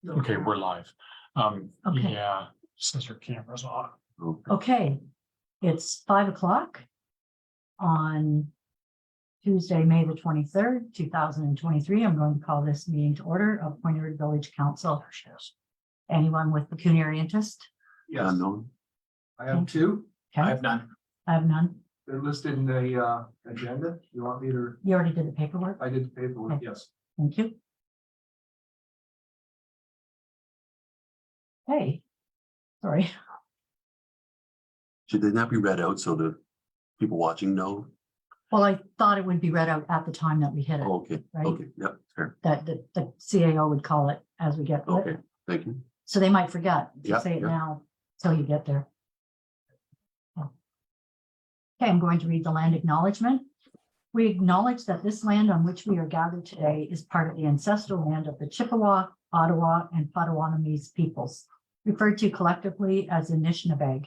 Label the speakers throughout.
Speaker 1: Okay, we're live.
Speaker 2: Okay.
Speaker 1: Yeah, since your camera's on.
Speaker 2: Okay, it's 5 o'clock on Tuesday, May the 23rd, 2023. I'm going to call this meeting to order of Pointer Village Council. Anyone with pecuniary interest?
Speaker 3: Yes,
Speaker 4: No.
Speaker 3: I have two.
Speaker 2: Okay,
Speaker 1: have none.
Speaker 2: I have none.
Speaker 3: They're listed in the agenda. You want me to?
Speaker 2: You already did the paperwork.
Speaker 3: I did the paperwork,
Speaker 2: Okay.
Speaker 3: yes.
Speaker 2: Thank you. Hey, sorry.
Speaker 4: Should they not be read out so the people watching know?
Speaker 2: Well, I thought it would be read out at the time that we hit it,
Speaker 4: Oh, okay,
Speaker 2: Right.
Speaker 4: okay, yep, fair,
Speaker 2: that the CAO would call it as we get
Speaker 4: okay,
Speaker 2: there.
Speaker 4: thank you.
Speaker 2: So they might forget
Speaker 4: Yeah,
Speaker 2: to say it
Speaker 4: yeah.
Speaker 2: now till you get there. Okay, I'm going to read the land acknowledgement. We acknowledge that this land on which we are gathered today is part of the ancestral land of the Chippewa, Ottawa, and Potawatomi peoples, referred to collectively as the Anishinabeg.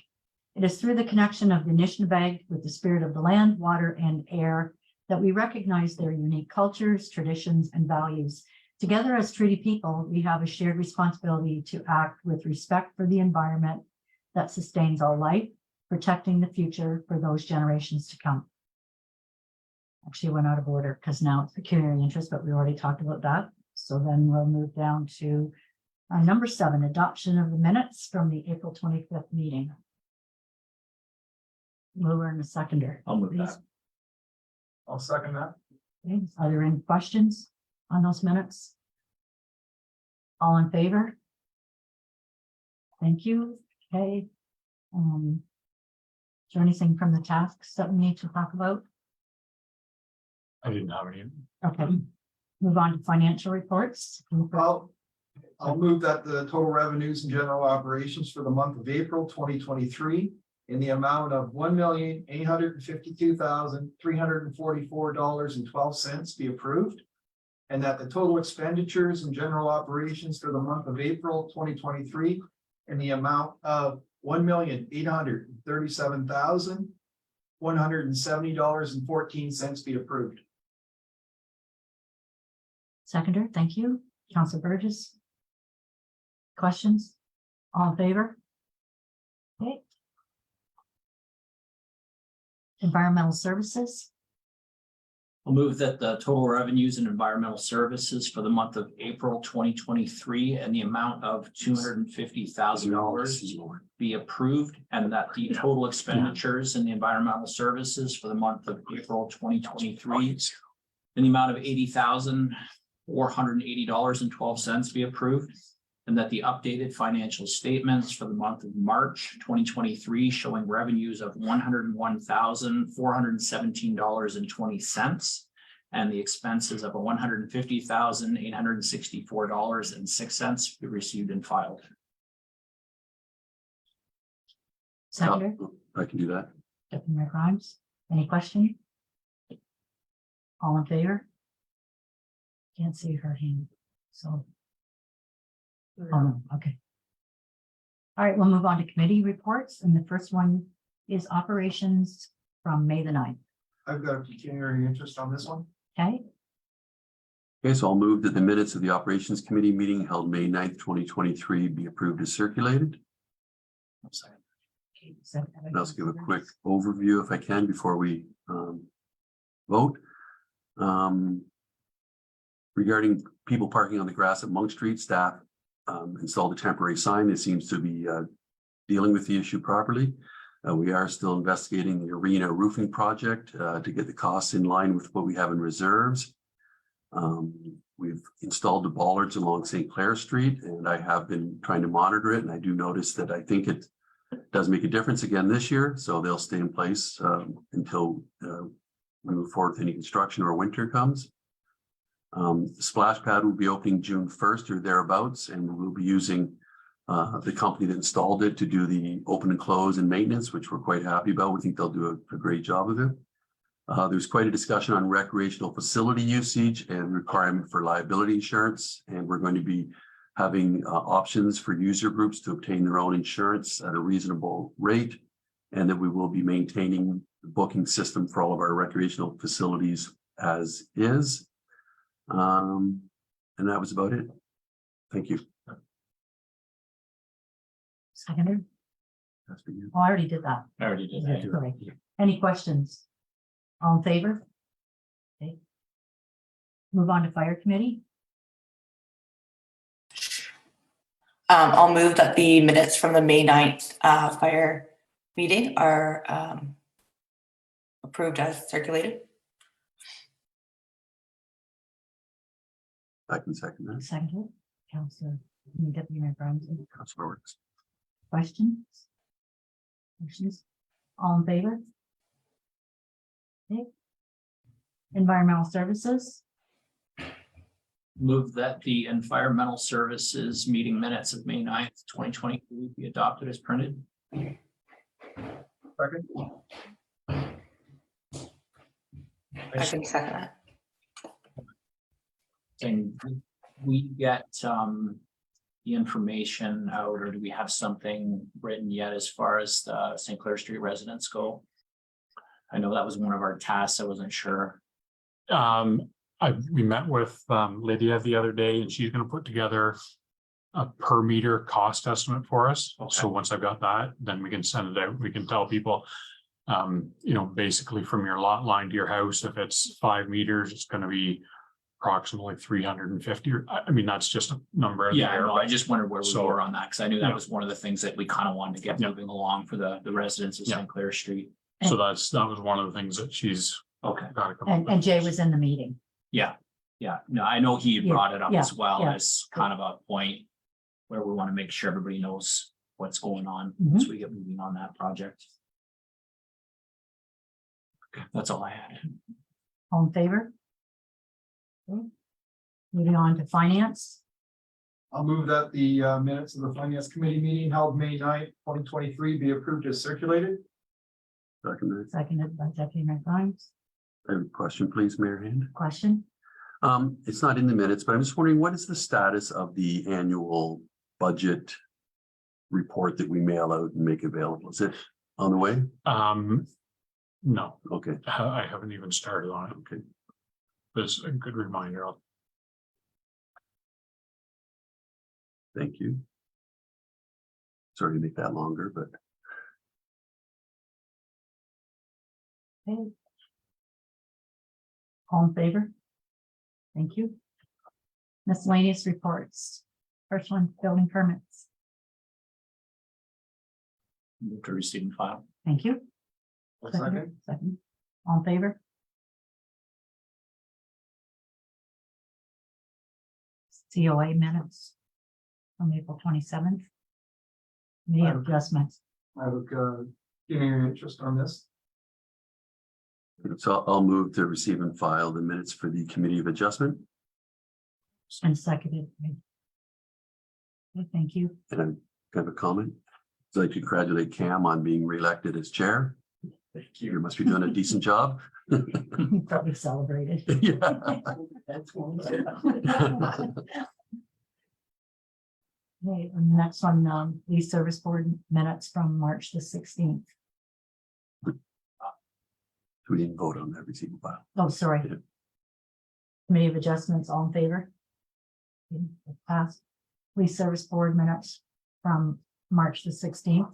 Speaker 2: It is through the connection of the Anishinabeg with the spirit of the land, water, and air that we recognize their unique cultures, traditions, and values. Together as treaty people, we have a shared responsibility to act with respect for the environment that sustains all life, protecting the future for those generations to come. Actually went out of order because now it's pecuniary interest, but we already talked about that. So then we'll move down to number 7, adoption of the minutes from the April 25th meeting. Mover and a seconder.
Speaker 1: I'll move
Speaker 2: please.
Speaker 1: that.
Speaker 3: I'll second that.
Speaker 2: Okay, are there any questions on those minutes? All in favor? Thank you. Okay. Is there anything from the tasks that we need to talk about?
Speaker 1: I didn't have any.
Speaker 2: Okay. Move on to financial reports.
Speaker 3: Well, I'll move that the total revenues and general operations for the month of April 2023 in the amount of $1,852,344.12 be approved. And that the total expenditures and general operations for the month of April 2023 in the amount of $1,837,170.14 be approved.
Speaker 2: Seconder, thank you. Council Burgess. Questions? All in favor? Okay. Environmental services.
Speaker 5: I'll move that the total revenues and environmental services for the month of April 2023 and the amount of $250,000 be approved, and that the total expenditures in the environmental services for the month of April 2023 in the amount of $80,480.12 be approved, and that the updated financial statements for the month of March 2023 showing revenues of $101,417.20 and the expenses of $150,864.06 be received and filed.
Speaker 2: Seconder,
Speaker 4: I can do that.
Speaker 2: Deputy Grimes. Any question? All in favor? Can't see her hand, so. Oh, no, okay. All right, we'll move on to committee reports, and the first one is operations from May the 9th.
Speaker 3: I've got a pecuniary interest on this one.
Speaker 2: Okay,
Speaker 4: Okay, so I'll move that the minutes of the Operations Committee meeting held May 9th, 2023 be approved as circulated.
Speaker 2: so.
Speaker 4: And I'll just give a quick overview if I can before we vote. Regarding people parking on the grass at Monk Street, staff installed a temporary sign that seems to be dealing with the issue properly. We are still investigating the arena roofing project to get the costs in line with what we have in reserves. We've installed the bollards along St. Clair Street, and I have been trying to monitor it, and I do notice that I think it does make a difference again this year, so they'll stay in place until we move forward with any construction or winter comes. The splash pad will be opening June 1st or thereabouts, and we'll be using the company that installed it to do the open and close and maintenance, which we're quite happy about. We think they'll do a great job of it. There's quite a discussion on recreational facility usage and requirement for liability insurance, and we're going to be having options for user groups to obtain their own insurance at a reasonable rate, and that we will be maintaining the booking system for all of our recreational facilities as is. And that was about it. Thank you.
Speaker 2: Seconder?
Speaker 4: That's for you.
Speaker 2: Oh, I already did that.
Speaker 5: I already did
Speaker 2: Yeah,
Speaker 5: that.
Speaker 2: sorry. Any questions? All in favor? Okay. Move on to fire committee.
Speaker 6: I'll move that the minutes from the May 9th fire meeting are approved as circulated.
Speaker 4: I can second that.
Speaker 2: Seconded. Councillor, Deputy Mayor Brown.
Speaker 4: Councilor Works.
Speaker 2: Questions? Questions? All in favor? Okay. Environmental services.
Speaker 5: Move that the environmental services meeting minutes of May 9th, 2023 be adopted as printed.
Speaker 3: Second.
Speaker 6: I can second that.
Speaker 5: Saying, we get the information out, or do we have something written yet as far as the St. Clair Street residents go? I know that was one of our tasks. I wasn't sure.
Speaker 1: We met with Lydia the other day and she's gonna put together a per meter cost estimate for us. So once I've got that, then we can send it out. We can tell people, basically from your lot line to your house, if it's 5 meters, it's gonna be approximately 350. I mean, that's just a number. in the
Speaker 5: Yeah,
Speaker 1: air,
Speaker 5: no,
Speaker 1: but-
Speaker 5: I just wondered where we
Speaker 1: So-
Speaker 5: were on that, because I knew that
Speaker 1: Yeah.
Speaker 5: was one of the things that we kind of wanted to get
Speaker 1: Yeah.
Speaker 5: moving along for the residents of
Speaker 1: Yeah.
Speaker 5: St. Clair Street.
Speaker 1: So that was one of the things that she's
Speaker 5: Okay.
Speaker 1: got to come up
Speaker 2: And
Speaker 1: with.
Speaker 2: Jay was in the meeting.
Speaker 5: Yeah, yeah. No, I know he had
Speaker 2: Yeah,
Speaker 5: brought it up
Speaker 2: yeah,
Speaker 5: as well
Speaker 2: yeah.
Speaker 5: as kind of a point where we want to make sure everybody knows what's going on
Speaker 2: Mhm.
Speaker 5: as we get moving on that project. Okay, that's all I had.
Speaker 2: All in favor? Okay. Moving on to finance.
Speaker 3: I'll move that the minutes of the finance committee meeting held May 9th, 2023 be approved as circulated.
Speaker 4: Second that.
Speaker 2: Seconded by Deputy Mayor Grimes.
Speaker 4: I have a question, please, Mayor Hand.
Speaker 2: Question?
Speaker 4: It's not in the minutes, but I'm just wondering, what is the status of the annual budget report that we mail out and make available? Is it on the way?
Speaker 1: No,
Speaker 4: Okay,
Speaker 1: I haven't even started on it.
Speaker 4: okay.
Speaker 1: That's a good reminder.
Speaker 4: Thank you. Sorry to make that longer, but
Speaker 2: Okay. All in favor? Thank you. Miscellaneous reports. First one, building permits.
Speaker 5: Move to receive and file.
Speaker 2: Thank you.
Speaker 3: Second.
Speaker 2: Second. All in favor? COA minutes from April 27th. Any adjustments?
Speaker 3: I have your interest on this.
Speaker 4: so I'll move to receive and file the minutes for the Committee of Adjustment.
Speaker 2: And seconded. Okay, thank you.
Speaker 4: And I have a comment. I'd like to congratulate Cam on being reelected as chair.
Speaker 5: Thank
Speaker 4: You must be doing a decent job.
Speaker 2: Probably celebrated.
Speaker 4: Yeah.
Speaker 2: Okay, and the next one, lease service board minutes from March the 16th.
Speaker 4: We didn't vote on that receipt and file.
Speaker 2: Oh, sorry.
Speaker 4: Yeah.
Speaker 2: Committee of Adjustments, all in favor? Okay, passed. Lease service board minutes from March the 16th.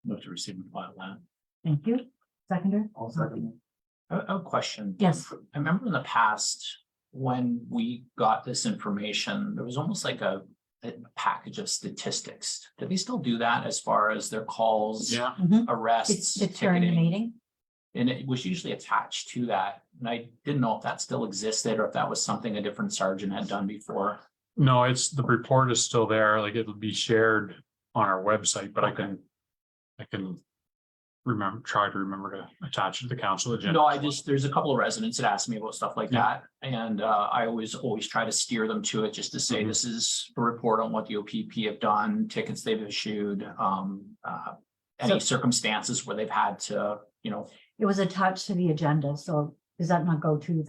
Speaker 5: Move to receive and file that.
Speaker 2: Thank you. Seconder?
Speaker 3: I'll second.
Speaker 5: I have a question.
Speaker 2: Yes.
Speaker 5: I remember in the past, when we got this information, there was almost like a package of statistics. Do they still do that as far as their calls,
Speaker 1: Yeah,
Speaker 5: arrests,
Speaker 2: It's during the
Speaker 5: ticketing?
Speaker 2: meeting.
Speaker 5: And it was usually attached to that. And I didn't know if that still existed or if that was something a different sergeant had done before.
Speaker 1: no, the report is still there, like it'll be shared on our website, but I can try to remember to attach it to the council agenda.
Speaker 5: No, there's a couple of residents that asked me about stuff like that. And I always try to steer them to it just to say,
Speaker 1: Mhm.
Speaker 5: this is a report on what the OPP have done, tickets they've issued, any circumstances where they've had to,
Speaker 2: It was attached to the agenda, so does that not go to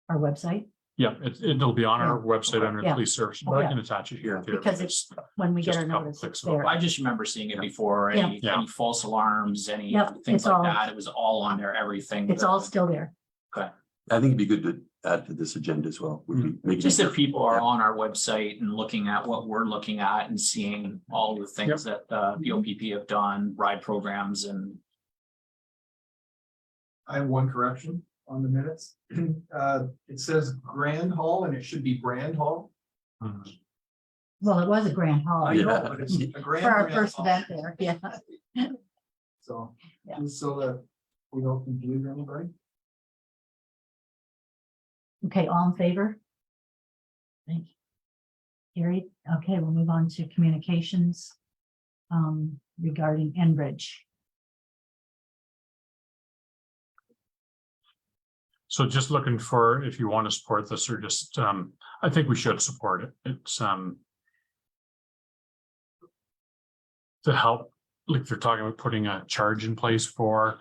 Speaker 2: our website?
Speaker 1: Yeah, it'll be on our website under
Speaker 2: Yeah.
Speaker 1: police service, but I can attach it here. too.
Speaker 2: Because it's, when we get
Speaker 1: Just
Speaker 2: our
Speaker 1: a couple
Speaker 2: notice, it's
Speaker 1: clicks away.
Speaker 2: there.
Speaker 5: I just remember seeing it before,
Speaker 2: Yeah.
Speaker 5: any false alarms, any
Speaker 2: Yep,
Speaker 5: things
Speaker 2: it's
Speaker 5: like
Speaker 2: all-
Speaker 5: that. It was all on there, everything.
Speaker 2: It's all still there.
Speaker 4: I think it'd be good to add to this agenda as well. Would be- make it
Speaker 5: Just
Speaker 4: easier.
Speaker 5: if people are on our website and looking at what we're looking at and seeing all the things that the OPP have done, ride programs and
Speaker 3: I have one correction on the minutes. It says Grand Hall and it should be Brand Hall.
Speaker 2: Well, it was a grand hall
Speaker 3: I know,
Speaker 4: Yeah.
Speaker 3: but it's a grand.
Speaker 2: for our
Speaker 3: Grand
Speaker 2: first
Speaker 3: Hall.
Speaker 2: event there, yeah.
Speaker 3: So,
Speaker 2: Yeah.
Speaker 3: just so that we don't confuse anybody.
Speaker 2: Okay, all in favor? Thank you. Carried. Okay, we'll move on to communications regarding Enbridge.
Speaker 1: So just looking for, if you want to support this or just, I think we should support it. It's, to help, like they're talking about putting a charge in place for,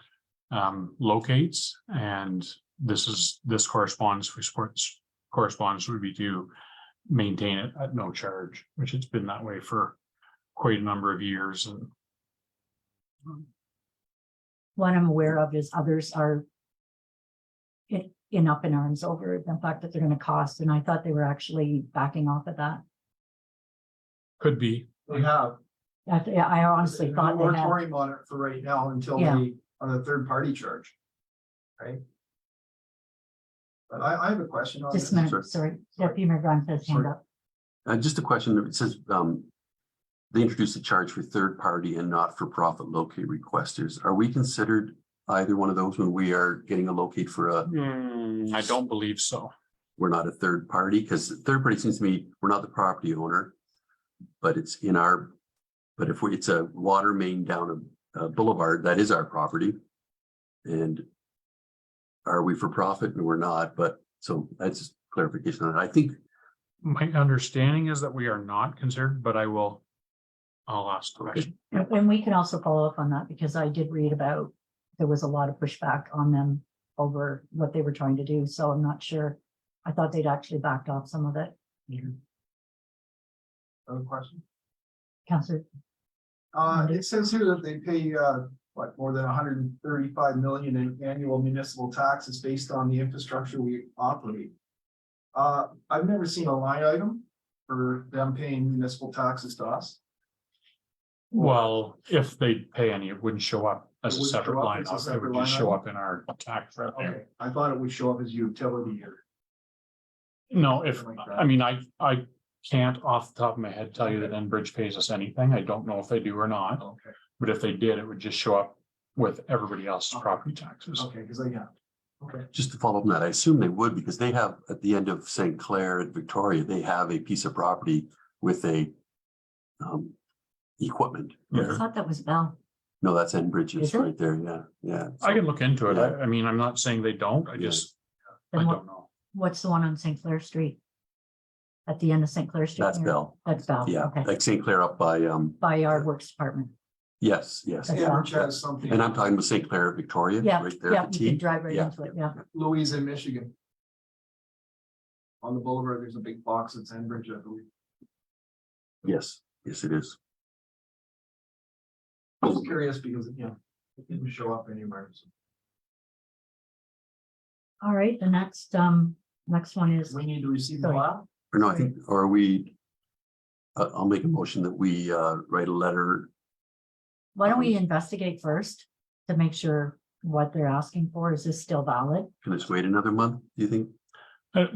Speaker 1: locates. And this corresponds, we support this corresponds would be to maintain it at no charge, which it's been that way for quite a number of years. And
Speaker 2: What I'm aware of is others are in up in arms over the fact that they're gonna cost, and I thought they were actually backing off of that.
Speaker 1: could be,
Speaker 3: They have.
Speaker 2: I honestly
Speaker 3: There's
Speaker 2: thought
Speaker 3: no
Speaker 2: they had.
Speaker 3: moratorium on it for right now until
Speaker 2: Yeah.
Speaker 3: they, on a third party charge. Right? But I have a question on
Speaker 2: Just a
Speaker 3: this.
Speaker 2: minute, sorry, Deputy Mayor Grant has his hand up.
Speaker 4: Just a question, it says, they introduced a charge for third party and not-for-profit locate requesters. Are we considered either one of those when we are getting a locate for a,
Speaker 1: I don't believe so.
Speaker 4: we're not a third party? Because third party seems to me, we're not the property owner, but it's in our, but if it's a water main down a boulevard, that is our property. And are we for profit? And we're not, but so that's just clarification on it. I think
Speaker 1: My understanding is that we are not considered, but I'll ask the question.
Speaker 2: And we can also follow up on that because I did read about, there was a lot of pushback on them over what they were trying to do, so I'm not sure. I thought they'd actually backed off some of it.
Speaker 3: Other question?
Speaker 2: Councillor,
Speaker 3: It says here that they pay, more than 135 million in annual municipal taxes based on the infrastructure we operate. I've never seen a line item for them paying municipal taxes to us.
Speaker 1: Well, if they pay any, it wouldn't show up as
Speaker 3: It
Speaker 1: a
Speaker 3: wouldn't
Speaker 1: separate
Speaker 3: show up
Speaker 1: line.
Speaker 3: as a
Speaker 1: It
Speaker 3: separate
Speaker 1: would just
Speaker 3: line
Speaker 1: show
Speaker 3: item?
Speaker 1: up in our tax revenue.
Speaker 3: Okay, I thought it would show up as utility or.
Speaker 1: No, if,
Speaker 3: Something like that.
Speaker 1: I mean, I can't off the top of my head tell you that Enbridge pays us anything. I don't know if they do or not.
Speaker 3: Okay,
Speaker 1: But if they did, it would just show up with everybody else's
Speaker 3: Okay.
Speaker 1: property taxes.
Speaker 3: okay, because okay.
Speaker 4: just to follow up on that, I assume they would because they have at the end of St. Clair and Victoria, they have a piece of property with a equipment.
Speaker 2: I thought that was Bell.
Speaker 4: No, that's Enbridge's
Speaker 2: Is it?
Speaker 4: right there. Yeah, yeah.
Speaker 1: I can look into it.
Speaker 4: Yeah.
Speaker 1: I mean, I'm not saying they don't. I
Speaker 4: Yeah.
Speaker 1: just, I
Speaker 2: Then
Speaker 1: don't know.
Speaker 2: What's the one on St. Clair Street? At the end of St. Clair Street?
Speaker 4: That's
Speaker 2: near-
Speaker 4: Bell.
Speaker 2: That's Bell,
Speaker 4: Yeah,
Speaker 2: okay,
Speaker 4: like St. Clair up by,
Speaker 2: by our works department.
Speaker 4: yes.
Speaker 2: That's
Speaker 3: Yeah,
Speaker 2: all.
Speaker 3: which has something.
Speaker 4: And I'm talking about St. Clair, Victoria,
Speaker 2: Yeah,
Speaker 4: right there
Speaker 2: yeah,
Speaker 4: at the
Speaker 2: you can
Speaker 4: T.
Speaker 2: drive right
Speaker 4: Yeah.
Speaker 2: into it, yeah.
Speaker 3: Louise in Michigan. On the boulevard, there's a big box that's Enbridge, I believe.
Speaker 4: Yes, yes, it is.
Speaker 3: I was curious because, it didn't show up anywhere. So
Speaker 2: All right, the next one is,
Speaker 3: we need to receive the
Speaker 2: Sorry.
Speaker 3: file.
Speaker 4: Or no, I think, or we, I'll make a motion that we write a letter.
Speaker 2: why don't we investigate first to make sure what they're asking for, is this still valid?
Speaker 4: Can this wait another month, do you think?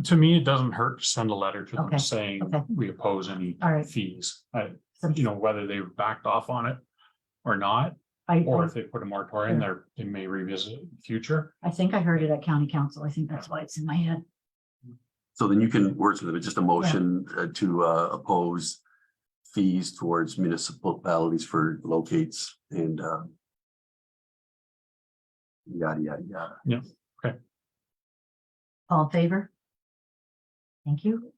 Speaker 1: To me, it doesn't hurt to send a letter to them
Speaker 2: Okay,
Speaker 1: saying
Speaker 2: okay.
Speaker 1: we oppose any
Speaker 2: All right.
Speaker 1: fees.
Speaker 2: Some-
Speaker 1: Whether they backed off on it or not, or if they put a moratorium there, they may revisit it in the future.
Speaker 2: I think I heard it at county council. I think that's why it's in my head.
Speaker 4: So then you can work with it, just a motion to oppose fees towards municipalities for locates and yada, yada, yada.
Speaker 2: All in favor? Thank you.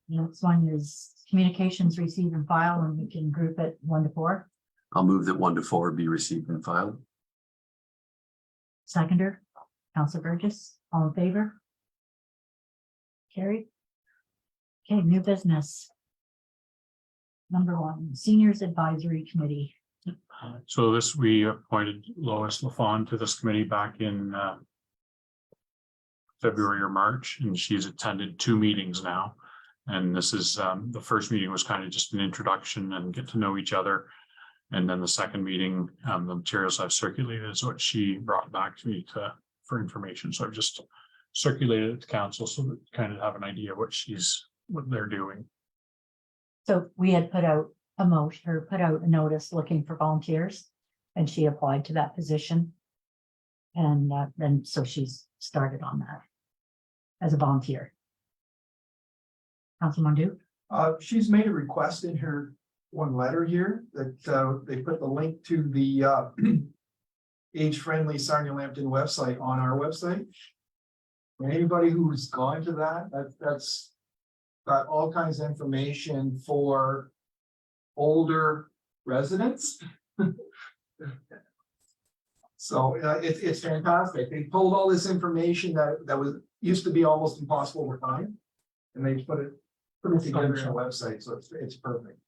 Speaker 2: Next one is communications received and file, and we can group it 1 to 4.
Speaker 4: I'll move that 1 to 4 be received and filed.
Speaker 2: Seconder, Councilor Burgess, all in favor? Carried. Okay, new business. Number 1, Seniors Advisory Committee.
Speaker 1: So we appointed Lois LaFawn to this committee back in February or March, and she's attended 2 meetings now. And this is, the first meeting was kind of just an introduction and get to know each other. And then the second meeting, the materials I've circulated is what she brought back to me for information. So I've just circulated it to council so that kind of have an idea what they're doing.
Speaker 2: So we had put out a motion or put out a notice looking for volunteers, and she applied to that position. And then so she's started on that as a volunteer. Council Mondu?
Speaker 3: She's made a request in her one letter here that they put the link to the age-friendly Sarnia Lambton website on our website. And anybody who's gone to that's got all kinds of information for older residents. So it's fantastic. They pulled all this information that used to be almost impossible to find, and they put it together in a website. So it's perfect.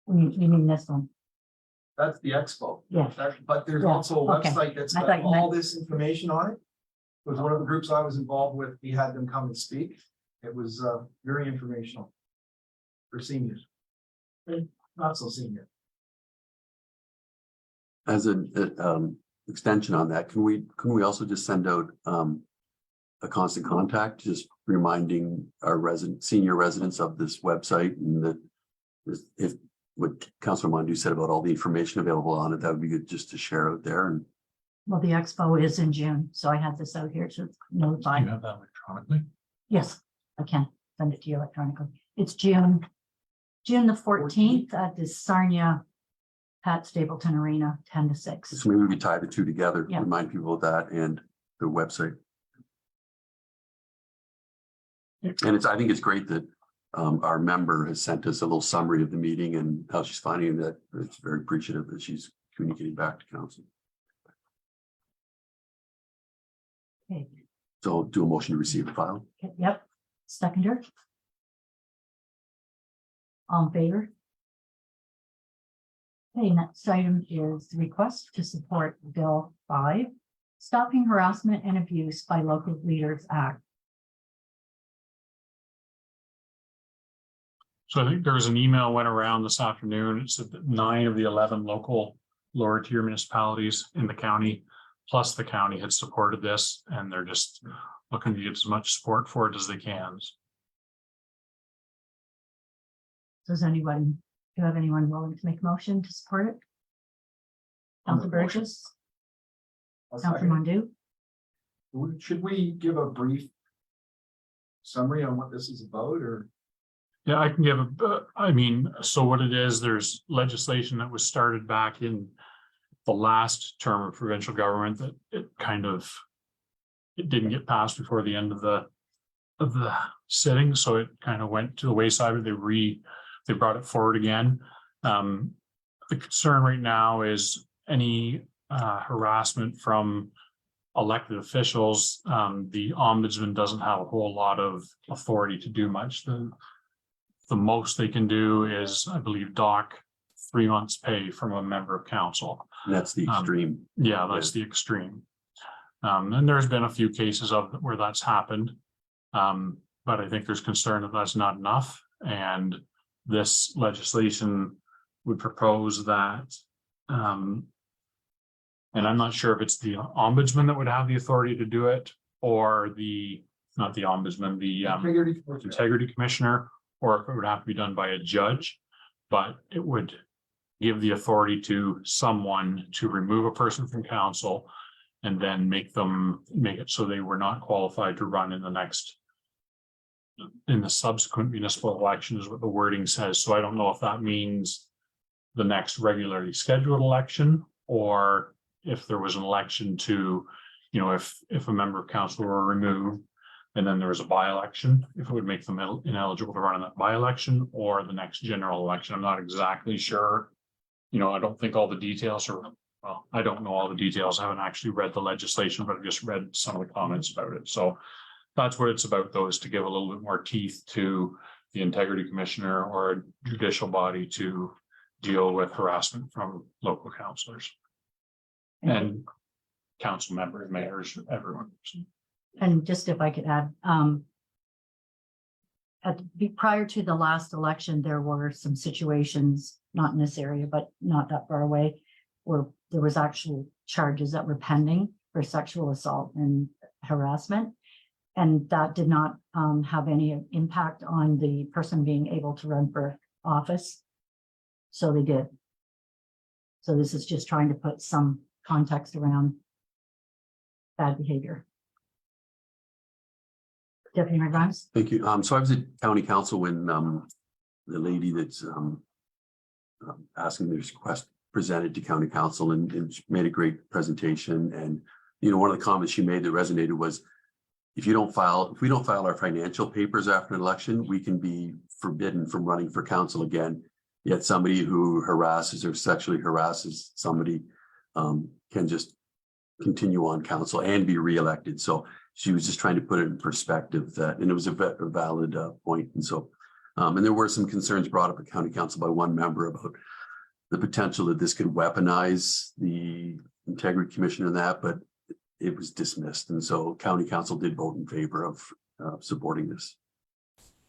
Speaker 2: You mean this one?
Speaker 3: That's the expo.
Speaker 2: Yeah.
Speaker 3: But there's
Speaker 2: Yeah,
Speaker 3: also a
Speaker 2: okay.
Speaker 3: website that's
Speaker 2: I
Speaker 3: got
Speaker 2: thought you
Speaker 3: all
Speaker 2: meant-
Speaker 3: this information on it. It was one of the groups I was involved with. We had them come and speak. It was very informational for seniors. Not so senior.
Speaker 4: As an extension on that, can we also just send out a constant contact, just reminding our senior residents of this website, and that if what Councilor Mondu said about all the information available on it, that would be good just to share out there. And
Speaker 2: Well, the expo is in June, so I have this out here to notify.
Speaker 1: Do you have that electronically?
Speaker 2: Yes, I can send it to you electronically. It's June the 14th at the Sarnia Pat Stapleton Arena, 10 to 6.
Speaker 4: so maybe we tie the two together,
Speaker 2: Yeah.
Speaker 4: remind people of that and the website. And I think it's great that our member has sent us a little summary of the meeting and how she's finding that. It's very appreciative that she's communicating back to council.
Speaker 2: Okay,
Speaker 4: So do a motion to receive the file.
Speaker 2: yep, seconder. All in favor? Okay, next item is the request to support Bill 5, Stopping Harassment and Abuse by Local Leaders Act.
Speaker 1: So I think there was an email went around this afternoon. It said that 9 of the 11 local lower tier municipalities in the county, plus the county, had supported this, and they're just looking to get as much support for it as they can.
Speaker 2: Does anyone, do you have anyone willing to make a motion to support it? Council Burgess, Council Mondu,
Speaker 3: Should we give a brief summary on what this is about, or?
Speaker 1: Yeah, I can give so what it is, there's legislation that was started back in the last term of provincial government that it didn't get passed before the end of the sitting, so it kind of went to the wayside, but they brought it forward again. The concern right now is any harassment from elected officials. The ombudsman doesn't have a whole lot of authority to do much. The most they can do is, I believe, dock 3 months' pay from a member of council.
Speaker 4: And that's the extreme.
Speaker 1: Yeah, that's the extreme. And there's been a few cases of where that's happened. But I think there's concern that that's not enough. And this legislation would propose that, and I'm not sure if it's the ombudsman that would have the authority to do it, or not the ombudsman, the integrity commissioner, or if it would have to be done by a judge, but it would give the authority to someone to remove a person from council and then make it so they were not qualified to run in the subsequent municipal election is what the wording says. So I don't know if that means the next regularly scheduled election, or if there was an election to, if a member of council were removed, and then there was a by-election, if it would make them ineligible to run in that by-election or the next general election. I'm not exactly sure. I don't think all the details I don't know all the details. I haven't actually read the legislation, but I've just read some of the comments about it. So that's what it's about, though, is to give a little bit more teeth to the integrity commissioner or a judicial body to deal with harassment from local councillors and council members, mayors, everyone.
Speaker 2: And just if I could add, prior to the last election, there were some situations, not in this area, but not that far away, where there was actual charges that were pending for sexual assault and harassment. And that did not have any impact on the person being able to run for office. So they did. So this is just trying to put some context around bad behavior. Deputy Mayor Grimes?
Speaker 4: Thank you. So I was at county council when the lady that's asking this request presented to county council and she made a great presentation. And, you know, one of the comments she made that resonated was, if we don't file our financial papers after an election, we can be forbidden from running for council again. Yet somebody who harasses or sexually harasses somebody can just continue on council and be reelected. So she was just trying to put it in perspective that, and it was a valid point. And so, and there were some concerns brought up at county council by one member about the potential that this could weaponize the integrity commission and that, but it was dismissed. And so county council did vote in favor of supporting this.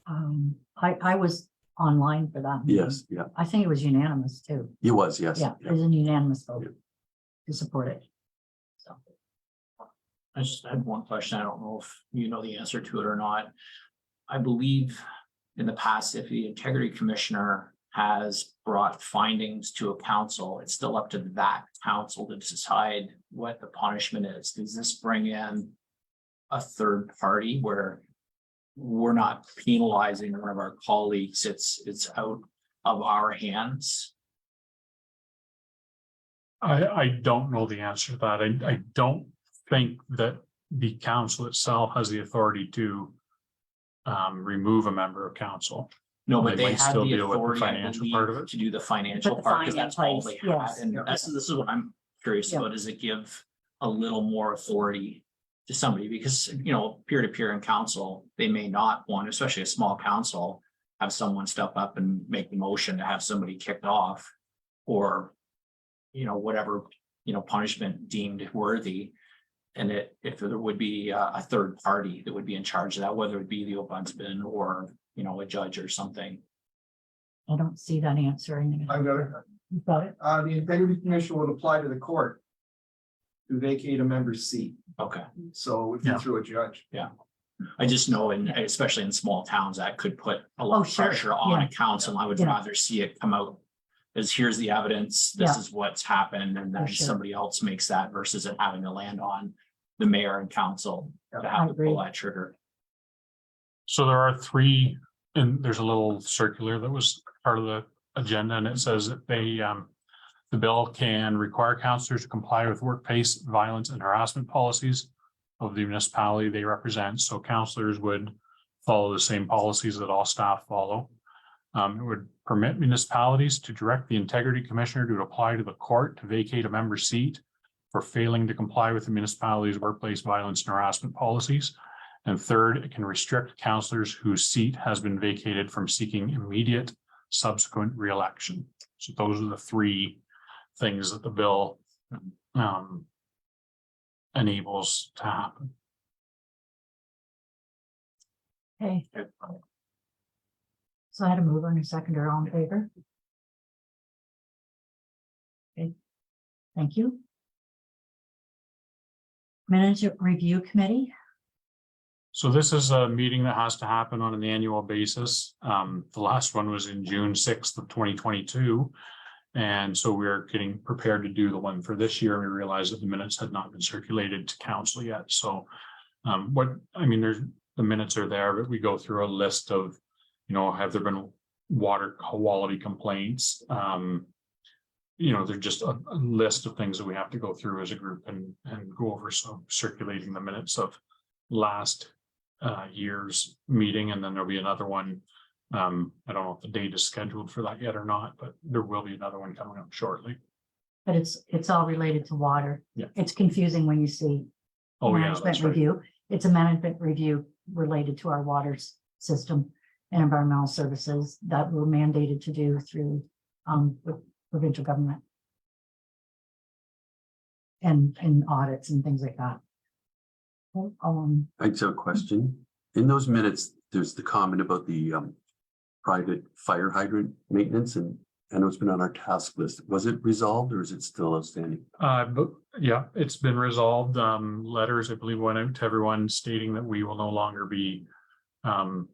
Speaker 2: I was online for that meeting.
Speaker 4: Yes, yeah,
Speaker 2: I think it was unanimous too.
Speaker 4: it was, yes.
Speaker 2: Yeah, it was a unanimous vote
Speaker 4: Yeah.
Speaker 2: to support it. So,
Speaker 5: I just had one question. I don't know if you know the answer to it or not. I believe in the past, if the integrity commissioner has brought findings to a council, it's still up to that council to decide what the punishment is. Does this bring in a third party where we're not penalizing one of our colleagues? It's out of our hands.
Speaker 1: I don't know the answer to that. I don't think that the council itself has the authority to remove a member of council.
Speaker 5: No, but
Speaker 1: They
Speaker 5: they
Speaker 1: might
Speaker 5: had
Speaker 1: still
Speaker 5: the
Speaker 1: deal with the
Speaker 5: authority, I
Speaker 1: financial part of
Speaker 5: believe,
Speaker 1: it.
Speaker 5: to do the financial
Speaker 2: Put the
Speaker 5: part,
Speaker 2: fine
Speaker 5: because
Speaker 2: in
Speaker 5: that's all
Speaker 2: place,
Speaker 5: they had.
Speaker 2: yes.
Speaker 5: And
Speaker 3: Yeah.
Speaker 5: this is what I'm curious
Speaker 2: Yeah.
Speaker 5: about. Does it give a little more authority to somebody? Because, you know, peer to peer in council, they may not want, especially a small council, have someone step up and make the motion to have somebody kicked off, or, you know, whatever, you know, punishment deemed worthy. And if there would be a third party that would be in charge of that, whether it be the ombudsman or, you know, a judge or something.
Speaker 2: I don't see that answering.
Speaker 3: I've got it.
Speaker 2: You've got it?
Speaker 3: The integrity commission would apply to the court to vacate a member's seat.
Speaker 5: Okay.
Speaker 3: So if you're
Speaker 1: Yeah.
Speaker 3: through a judge.
Speaker 5: I just know, and especially in small towns, that could put a lot
Speaker 2: Oh,
Speaker 5: of
Speaker 2: sure.
Speaker 5: pressure on
Speaker 2: Yeah.
Speaker 5: a council. I would
Speaker 2: Yeah.
Speaker 5: rather see it come out as, here's the evidence, this
Speaker 2: Yeah.
Speaker 5: is what's happened, and then
Speaker 2: For sure.
Speaker 5: somebody else makes that versus it having to land on the mayor and council to
Speaker 3: Yeah,
Speaker 5: have
Speaker 2: I
Speaker 5: to
Speaker 2: agree.
Speaker 5: pull that trigger.
Speaker 1: So there are three, and there's a little circular that was part of the agenda, and it says that the bill can require counselors to comply with workplace violence and harassment policies of the municipality they represent. So counselors would follow the same policies that all staff follow. It would permit municipalities to direct the integrity commissioner to apply to the court to vacate a member's seat for failing to comply with the municipality's workplace violence and harassment policies. And third, it can restrict counselors whose seat has been vacated from seeking immediate subsequent reelection. So those are the three things that the bill enables to happen.
Speaker 2: Okay. So I had a mover and a seconder, all in favor? Okay, thank you. Manager Review Committee,
Speaker 1: So this is a meeting that has to happen on an annual basis. The last one was in June 6th of 2022. And so we're getting prepared to do the one for this year. We realized that the minutes had not been circulated to council yet. So there's the minutes are there, but we go through a list of, you know, have there been water quality complaints? There's just a list of things that we have to go through as a group and go over. So circulating the minutes of last year's meeting, and then there'll be another one. I don't know if the date is scheduled for that yet or not, but there will be another one coming up shortly.
Speaker 2: but it's all related to water.
Speaker 1: Yeah.
Speaker 2: It's confusing when you see
Speaker 1: Oh, yeah,
Speaker 2: management
Speaker 1: that's right.
Speaker 2: review. It's a management review related to our water system and environmental services that we're mandated to do through the provincial government. And audits and things like that.
Speaker 4: I just have a question. In those minutes, there's the comment about the private fire hydrant maintenance, and I know it's been on our task list. Was it resolved or is it still outstanding?
Speaker 1: But yeah, it's been resolved. Letters, I believe, went out to everyone stating that we will no longer be maintaining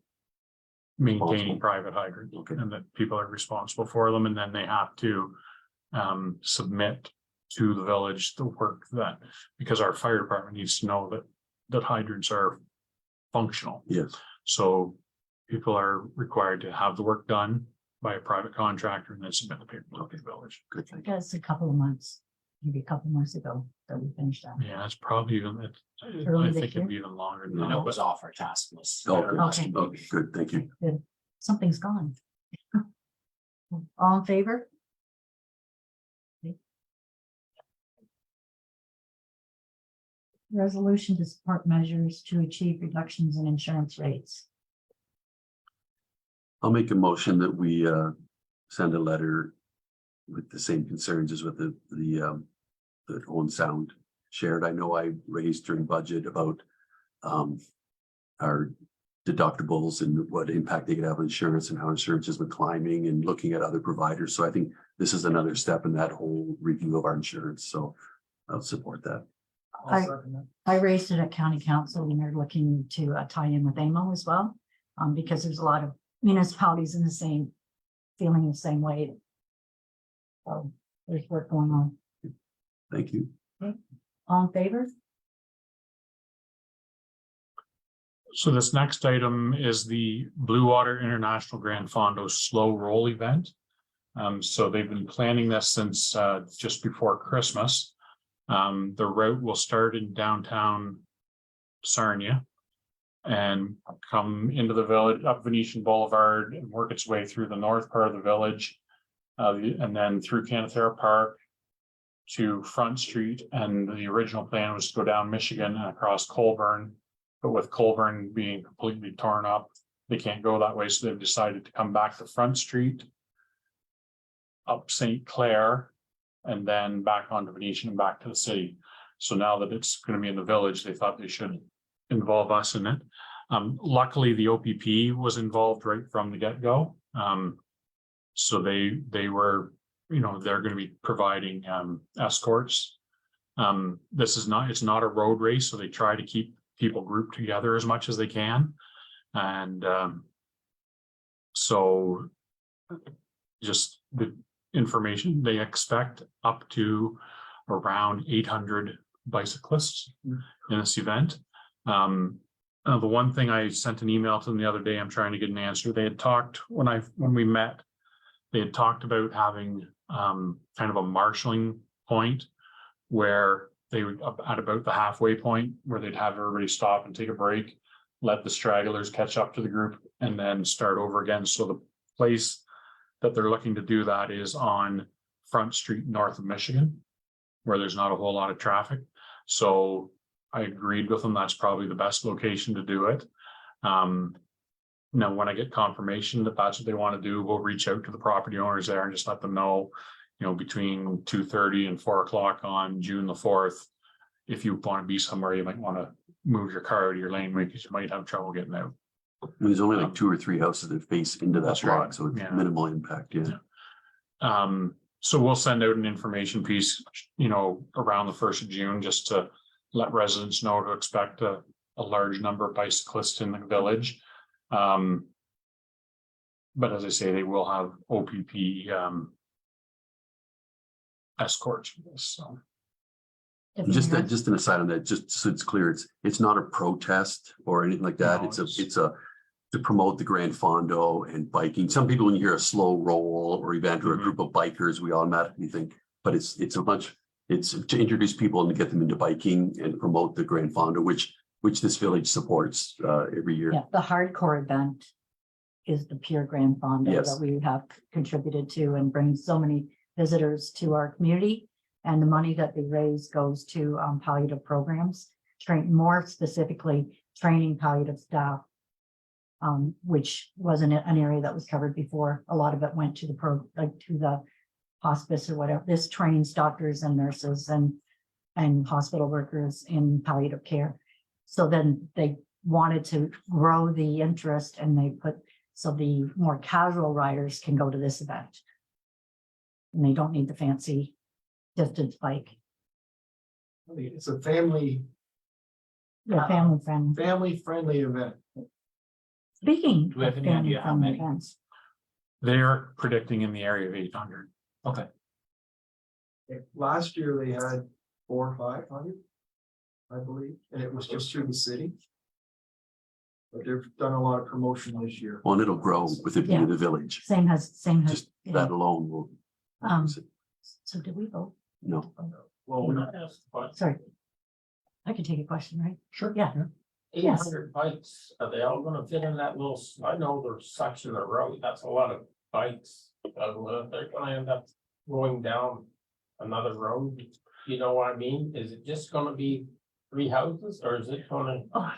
Speaker 4: Responsible.
Speaker 1: private hydrants,
Speaker 4: Okay.
Speaker 1: and that people are responsible for them, and then they have to submit to the village the work that, because our fire department needs to know that hydrants are functional.
Speaker 4: Yes.
Speaker 1: So people are required to have the work done by a private contractor and then submit the paperwork to the village.
Speaker 4: Good.
Speaker 2: I guess a couple of months, maybe a couple of months ago that we finished that.
Speaker 1: Yeah, it's probably even,
Speaker 2: Early
Speaker 1: I
Speaker 2: this
Speaker 1: think it'd
Speaker 2: year?
Speaker 1: be even longer than
Speaker 5: And it
Speaker 1: that.
Speaker 5: was off our task list.
Speaker 4: Oh,
Speaker 2: Okay.
Speaker 4: Okay, good. Thank you.
Speaker 2: Good. Something's gone. All in favor? Resolution to support measures to achieve reductions in insurance rates.
Speaker 4: I'll make a motion that we send a letter with the same concerns as with the Owen Sound shared. I know I raised during budget about our deductibles and what impact they could have on insurance and how insurance has been climbing and looking at other providers. So I think this is another step in that whole review of our insurance. So I'll support that.
Speaker 3: I'll second that.
Speaker 2: I raised it at county council and they're looking to tie in with AMO as well. Because there's a lot of municipalities in the same, feeling the same way. So there's work going on.
Speaker 4: Thank you.
Speaker 2: All in favor?
Speaker 1: So this next item is the Blue Water International Grand Fondo Slow Roll event. So they've been planning this since just before Christmas. The route will start in downtown Sarnia and come into the village up Venetian Boulevard and work its way through the north part of the village. And then through Canathera Park to Front Street. And the original plan was to go down Michigan and across Colburn. But with Colburn being completely torn up, they can't go that way. So they've decided to come back to Front Street, up St. Clair, and then back onto Venetian and back to the city. So now that it's going to be in the village, they thought they should involve us in it. Luckily, the OPP was involved right from the get-go. So they were, they're going to be providing escorts. It's not a road race, so they try to keep people grouped together as much as they can. And so just the information, they expect up to around 800 bicyclists in this event. The one thing I sent an email to them the other day, I'm trying to get an answer. They had talked when we met, they had talked about having kind of a marshalling point where they would at about the halfway point where they'd have everybody stop and take a break, let the stragglers catch up to the group and then start over again. So the place that they're looking to do that is on Front Street north of Michigan, where there's not a whole lot of traffic. So I agreed with them. That's probably the best location to do it. Now, when I get confirmation that that's what they want to do, we'll reach out to the property owners there and just let them know, between 2:30 and 4 o'clock on June the 4th, if you want to be somewhere, you might want to move your car out of your laneway because you might have trouble getting out.
Speaker 4: There's only like 2 or 3 houses that face into that
Speaker 1: That's right.
Speaker 4: block, so it's
Speaker 1: Yeah.
Speaker 4: minimal impact. Yeah.
Speaker 1: So we'll send out an information piece, around the 1st of June, just to let residents know to expect a large number of bicyclists in the village. But as I say, they will have OPP escorts for this. So
Speaker 4: Just an aside on that, just so it's clear, it's not a protest or anything like that.
Speaker 1: No,
Speaker 4: It's to promote the Grand Fondo and biking. Some people, when you hear a slow roll or event or a
Speaker 1: Mhm.
Speaker 4: group of bikers, we automatically think, but it's to introduce people and to get them into biking and promote the Grand Fondo, which this village supports every year.
Speaker 2: Yeah, the hardcore event is the Pure Grand Fondo
Speaker 4: Yes.
Speaker 2: that we have contributed to and brings so many visitors to our community. And the money that they raise goes to palliative programs, more specifically training palliative staff, which wasn't an area that was covered before. A lot of it went to the hospice or whatever. This trains doctors and nurses and hospital workers in palliative care. So then they wanted to grow the interest and they put, so the more casual riders can go to this event. And they don't need the fancy distance bike.
Speaker 3: I mean, it's a family
Speaker 2: Family
Speaker 3: friendly event.
Speaker 2: Speaking
Speaker 5: Do we have
Speaker 2: of
Speaker 5: any
Speaker 2: family
Speaker 5: idea how
Speaker 2: friendly
Speaker 5: many?
Speaker 2: events,
Speaker 1: They're predicting in the area of 800.
Speaker 5: Okay.
Speaker 3: Last year they had 400 or 500, I believe, and it was just through the city. But they've done a lot of promotion this year.
Speaker 4: Well, and it'll grow with it being
Speaker 2: Yeah.
Speaker 4: the village.
Speaker 2: same has,
Speaker 4: Just that alone will.
Speaker 2: so did we vote?
Speaker 4: No,
Speaker 3: Well,
Speaker 7: Can I ask a question?
Speaker 2: Sorry. I can take a question, right?
Speaker 1: Sure.
Speaker 2: Yeah.
Speaker 7: 800 bikes, are they all gonna fit in that little, I know there's section of road, that's a lot of bikes. They're gonna end up going down another road, you know what I mean? Is it just gonna be 3 houses, or is it gonna?
Speaker 2: Oh,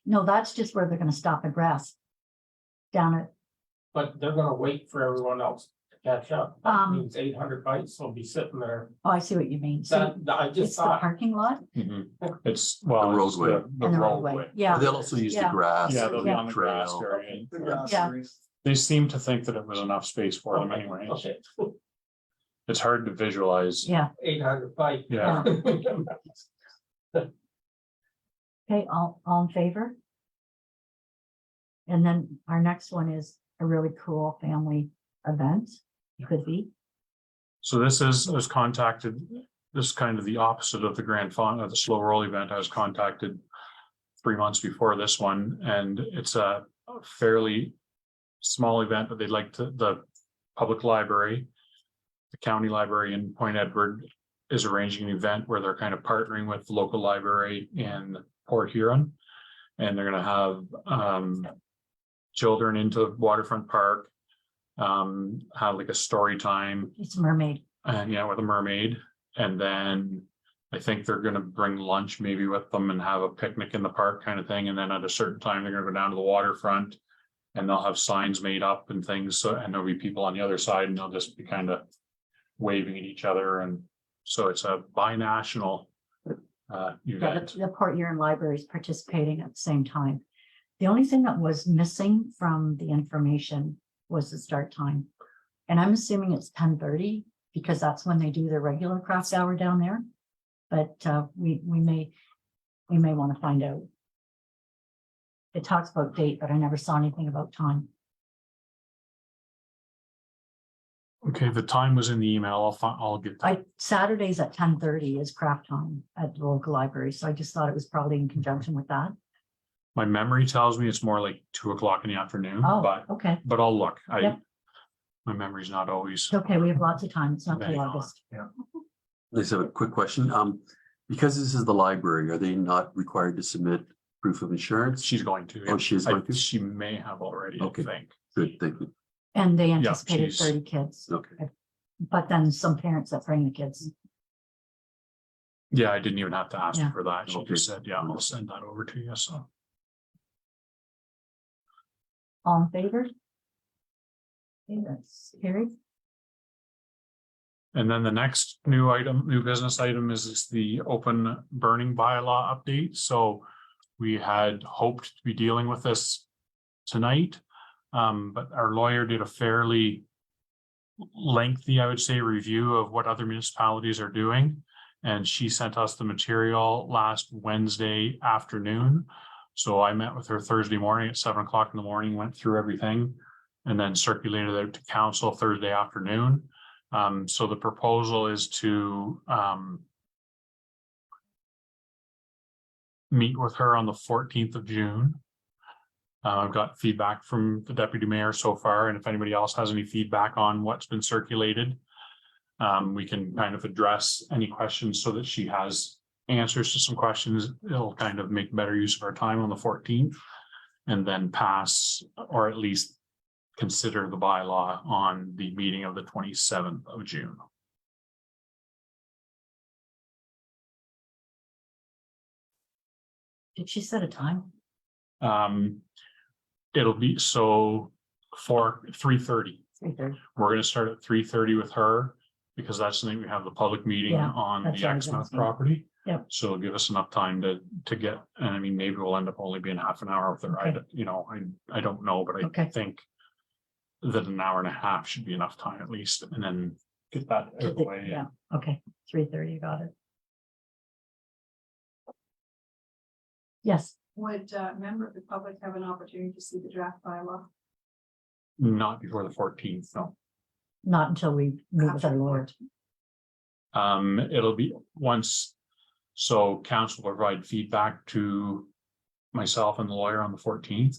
Speaker 2: no, that's just where they're gonna stop and rest. Down at,
Speaker 7: But they're gonna wait for everyone else to catch up. That
Speaker 2: Um,
Speaker 7: means 800 bikes will be sitting there.
Speaker 2: oh, I see what you mean. So
Speaker 7: That, I
Speaker 2: it's
Speaker 7: just
Speaker 2: the
Speaker 7: thought,
Speaker 2: parking lot
Speaker 1: Mhm. It's, well,
Speaker 4: The
Speaker 1: it's
Speaker 4: roadway.
Speaker 1: The
Speaker 2: and the
Speaker 1: roadway.
Speaker 2: roadway, yeah.
Speaker 4: they'll also use the
Speaker 2: Yeah.
Speaker 4: grass.
Speaker 1: Yeah, they'll be
Speaker 2: Yeah.
Speaker 1: on the grass
Speaker 4: trail.
Speaker 1: area.
Speaker 3: the grass
Speaker 2: Yeah.
Speaker 3: area.
Speaker 1: They seem to think that it was enough space for them anyways.
Speaker 7: okay,
Speaker 1: It's hard to visualize.
Speaker 2: Yeah,
Speaker 7: 800 bike.
Speaker 1: Yeah.
Speaker 2: okay, all in favor? And then our next one is a really cool family event, could be.
Speaker 1: So this is, I was contacted, this is kind of the opposite of the Grand Final, the Slow Roll event. I was contacted 3 months before this one, and it's a fairly small event, but they'd like to, the public library, the county library in Point Edward is arranging an event where they're kind of partnering with the local library in Port Huron. And they're gonna have children into Waterfront Park, have like a story time,
Speaker 2: It's mermaid.
Speaker 1: and yeah, with a mermaid. And then I think they're gonna bring lunch maybe with them and have a picnic in the park kind of thing. And then at a certain time, they're gonna go down to the waterfront. And they'll have signs made up and things, so, and there'll be people on the other side and they'll just be kind of waving at each other. And so it's a binational
Speaker 2: Yeah,
Speaker 1: event.
Speaker 2: the Port Huron Library is participating at the same time. The only thing that was missing from the information was the start time. And I'm assuming it's 10:30 because that's when they do their regular craft hour down there. But we may want to find out. It talks about date, but I never saw anything about time.
Speaker 1: Okay, the time was in the email. I'll get that.
Speaker 2: Saturdays at 10:30 is craft time at the local library, so I just thought it was probably in conjunction with that.
Speaker 1: My memory tells me it's more like 2 o'clock in the afternoon,
Speaker 2: Oh,
Speaker 1: but
Speaker 2: okay,
Speaker 1: I'll look.
Speaker 2: Yep.
Speaker 1: My memory's not always.
Speaker 2: it's okay, we have lots of time, it's not till
Speaker 1: Thank God.
Speaker 2: August.
Speaker 4: I just have a quick question. Because this is the library, are they not required to submit proof of insurance?
Speaker 1: She's going to.
Speaker 4: Oh, she's going to?
Speaker 1: She may have already, I
Speaker 4: Okay.
Speaker 1: think.
Speaker 4: Good, thank you.
Speaker 2: And they
Speaker 1: Yeah,
Speaker 2: anticipated
Speaker 1: she's-
Speaker 2: 30 kids,
Speaker 4: Okay.
Speaker 2: but then some parents that bring the kids.
Speaker 1: Yeah, I didn't even have to ask
Speaker 2: Yeah.
Speaker 1: her for that. She
Speaker 4: Okay.
Speaker 1: just said, yeah, I'll send that over to you. So.
Speaker 2: All in favor? Okay, that's carried.
Speaker 1: And then the next new business item is the open burning bylaw update. So we had hoped to be dealing with this tonight. But our lawyer did a fairly lengthy, I would say, review of what other municipalities are doing. And she sent us the material last Wednesday afternoon. So I met with her Thursday morning at 7 o'clock in the morning, went through everything, and then circulated it to council Thursday afternoon. So the proposal is to meet with her on the 14th of June. I've got feedback from the deputy mayor so far, and if anybody else has any feedback on what's been circulated, we can kind of address any questions so that she has answers to some questions. It'll kind of make better use of our time on the 14th, and then pass, or at least consider the bylaw on the meeting of the 27th of June.
Speaker 2: Did she set a time?
Speaker 1: It'll be so for 3:30.
Speaker 2: 3:30.
Speaker 1: We're gonna start at 3:30 with her because that's the night we have the public meeting
Speaker 2: Yeah,
Speaker 1: on the
Speaker 2: that's what I was
Speaker 1: Exmouth
Speaker 2: asking.
Speaker 1: property.
Speaker 2: Yep.
Speaker 1: So it'll give us enough time to get, and I mean, maybe we'll end up only being half an hour if they're,
Speaker 2: Okay.
Speaker 1: I don't know, but I
Speaker 2: Okay.
Speaker 1: think that an hour and a half should be enough time at least, and then get that out of the way.
Speaker 2: Yeah, okay, 3:30, got it. Yes,
Speaker 8: Would a member of the public have an opportunity to see the draft bylaw?
Speaker 1: Not before the 14th, no.
Speaker 2: not until we meet with our lawyer.
Speaker 1: It'll be once, so council will provide feedback to myself and the lawyer on the 14th.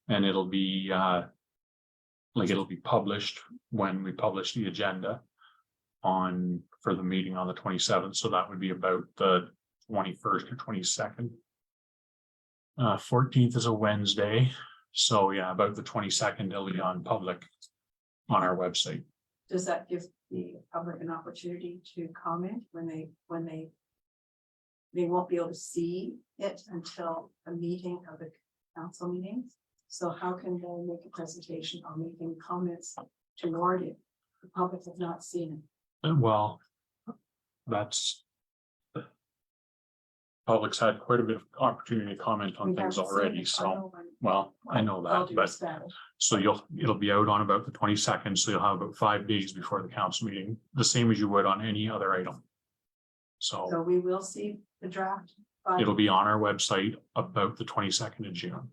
Speaker 1: And it'll be, it'll be published when we publish the agenda for the meeting on the 27th. So that would be about the 21st or 22nd. 14th is a Wednesday. So yeah, about the 22nd, it'll be on public on our website.
Speaker 8: Does that give the public an opportunity to comment when they won't be able to see it until a meeting of the council meetings? So how can they make a presentation or make any comments toward it? The public has not seen
Speaker 1: Well, that's. Public's had quite a bit of opportunity to comment
Speaker 8: it.
Speaker 1: on
Speaker 8: We
Speaker 1: things
Speaker 8: haven't seen
Speaker 1: already,
Speaker 8: it.
Speaker 1: so, well, I know
Speaker 8: All
Speaker 1: that,
Speaker 8: due
Speaker 1: but.
Speaker 8: respect.
Speaker 1: So it'll be out on about the 22nd, so you'll have about 5 days before the council meeting, the same as you would on any other item.
Speaker 8: So
Speaker 1: So
Speaker 8: we will see the draft.
Speaker 1: it'll be on our website about the 22nd of June.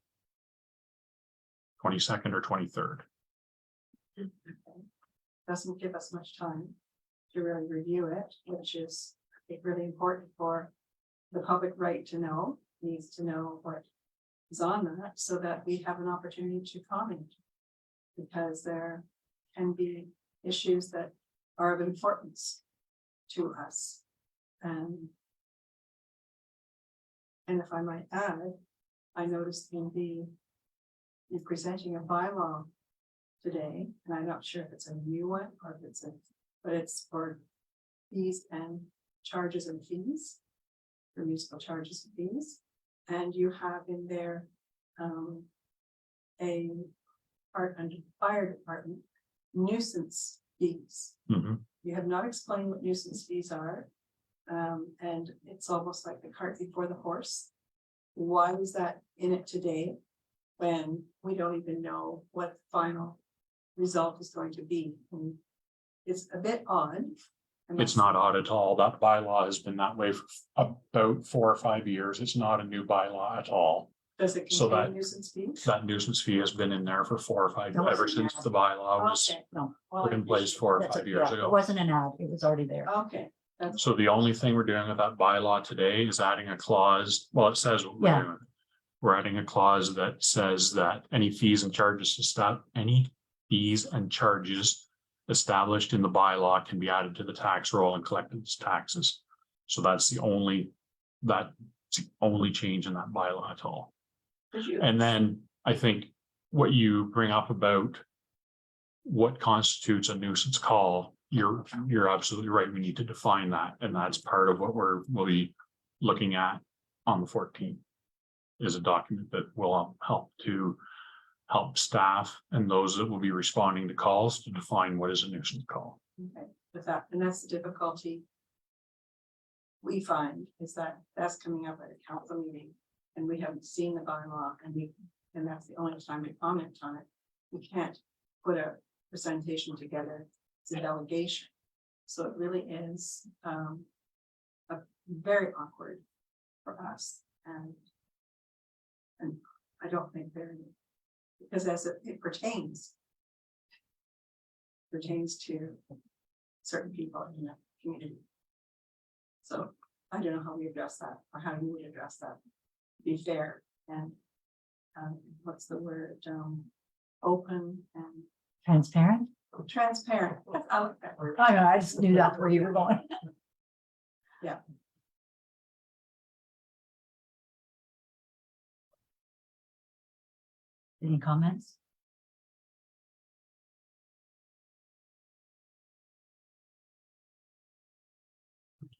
Speaker 1: 22nd or 23rd.
Speaker 8: Doesn't give us much time to really review it, which is, I think, really important for the public right to know, needs to know what is on that, so that we have an opportunity to comment. Because there can be issues that are of importance to us. And if I might add, I noticed in presenting a bylaw today, and I'm not sure if it's a new one or if but it's for fees and charges and fees, for municipal charges and fees. And you have in there a part under the fire department, nuisance fees.
Speaker 1: Mhm.
Speaker 8: You have not explained what nuisance fees are. And it's almost like the cart before the horse. Why is that in it today when we don't even know what the final result is going to be? And it's a bit odd. and
Speaker 1: It's
Speaker 8: that's-
Speaker 1: not odd at all. That bylaw has been that way for about 4 or 5 years. It's not a new bylaw at all.
Speaker 8: Does it
Speaker 1: so
Speaker 8: contain
Speaker 1: that-
Speaker 8: nuisance fees?
Speaker 1: That nuisance fee has been in there for 4 or 5,
Speaker 2: That
Speaker 1: ever
Speaker 2: wasn't
Speaker 1: since
Speaker 2: bad.
Speaker 1: the bylaw was
Speaker 8: Okay,
Speaker 2: No.
Speaker 8: well,
Speaker 1: put
Speaker 8: I
Speaker 1: in place
Speaker 8: appreciate
Speaker 1: 4 or
Speaker 2: that's
Speaker 1: 5
Speaker 2: it,
Speaker 1: years
Speaker 2: yeah,
Speaker 1: ago.
Speaker 2: It wasn't an ad, it was already there.
Speaker 8: Okay, that's,
Speaker 1: So the only thing we're doing with that bylaw today is adding a clause, well, it says what we're
Speaker 2: Yeah.
Speaker 1: doing. We're adding a clause that says that any fees and charges established in the bylaw can be added to the tax roll and collected as taxes. So that's the only change in that bylaw at all.
Speaker 8: did you?
Speaker 1: And then I think what you bring up about what constitutes a nuisance call, you're absolutely right. We need to define that. And that's part of what we'll be looking at on the 14th. Is a document that will help staff and those that will be responding to calls to define what is a nuisance call.
Speaker 8: Okay, with that, and that's the difficulty we find is that that's coming up at a council meeting and we haven't seen the bylaw and that's the only time we comment on it. We can't put a presentation together. It's a delegation. So it really is very awkward for us and I don't think because as it pertains to certain people in the community. So I don't know how we address that or how you would address that. Be fair and what's the word? Open and
Speaker 2: Transparent?
Speaker 8: transparent. I like that word.
Speaker 2: I know, I just knew that's where you were going.
Speaker 8: Yeah.
Speaker 2: Any comments?